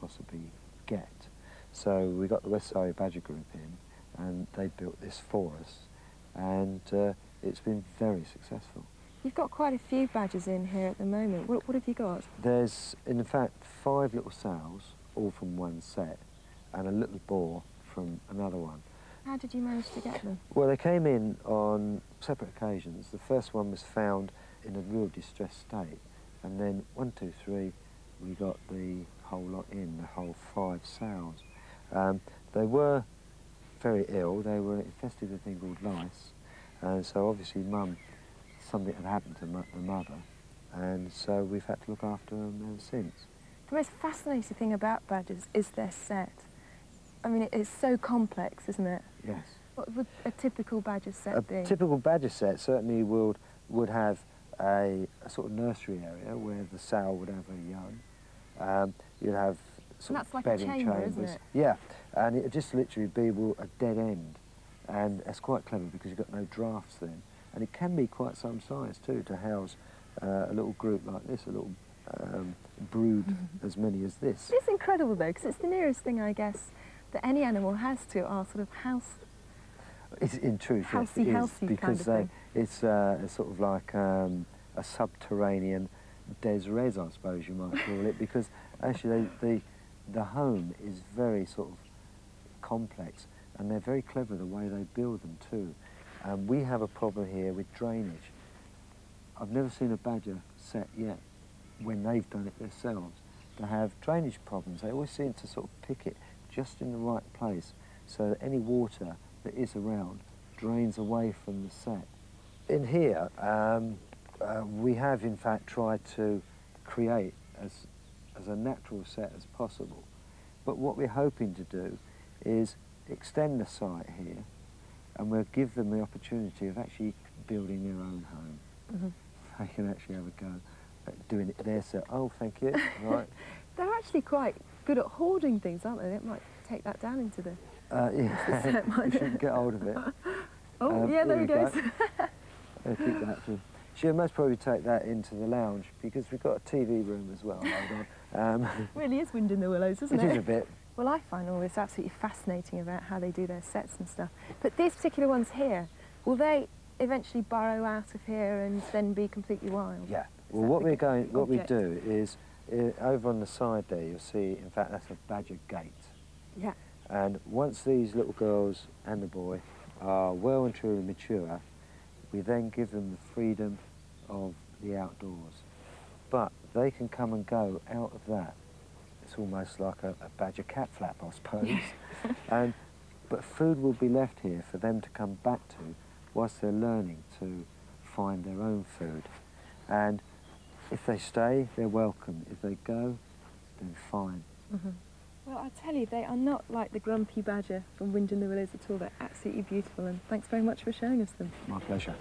possibly get. So we got the West Surrey Badger Group in, and they built this for us, and it's been very successful. You've got quite a few badgers in here at the moment. What have you got? There's, in fact, 5 little sows, all from one set, and a little boar from another one. How did you manage to get them? Well, they came in on separate occasions. The first one was found in a real distressed state, and then 1, 2, 3, we got the whole lot in, the whole 5 sows. They were very ill. They were infested with a thing called lice, and so obviously something had happened to the mother, and so we've had to look after them ever since. The most fascinating thing about badgers is their set. I mean, it's so complex, isn't it? Yes. What would a typical badger set be? A typical badger set certainly would have a sort of nursery area where the sow would have her young. You'd have sort of bedding chambers. Isn't it? Yeah, and it'd just literally be a dead end, and it's quite clever because you've got no drafts then, and it can be quite some size too to house a little group like this, a little brood as many as this. It's incredible though, because it's the nearest thing, I guess, that any animal has to our sort of house. It's, in truth, yes, it is, because it's sort of like a subterranean des res, I suppose you might call it, because actually the home is very sort of complex, and they're very clever the way they build them too. We have a problem here with drainage. I've never seen a badger set yet, when they've done it themselves, to have drainage problems. They always seem to sort of pick it just in the right place, so that any water that is around drains away from the set. In here, we have in fact tried to create as a natural set as possible, but what we're hoping to do is extend the site here, and we'll give them the opportunity of actually building their own home. They can actually have a go at doing it there. So, oh, thank you. Right. They're actually quite good at hoarding things, aren't they? They might take that down into the... yeah, you should get hold of it. Oh, yeah, there he goes. I'll keep that for... She'll most probably take that into the lounge, because we've got a TV room as well. Really is wind in the willows, isn't it? It is a bit. Well, I find all this absolutely fascinating about how they do their sets and stuff. But these particular ones here, will they eventually burrow out of here and then be completely wild? Yeah. Well, what we do is over on the side there, you'll see. In fact, that's a badger gate. Yeah. And once these little girls and the boy are well and truly mature, we then give them the freedom of the outdoors. But they can come and go out of that. It's almost like a badger cat flap, I suppose. But food will be left here for them to come back to whilst they're learning to find their own food. And if they stay, they're welcome. If they go, then fine. Well, I tell you, they are not like the grumpy badger from Wind in the Willows at all. They're absolutely beautiful, and thanks very much for showing us them. My pleasure.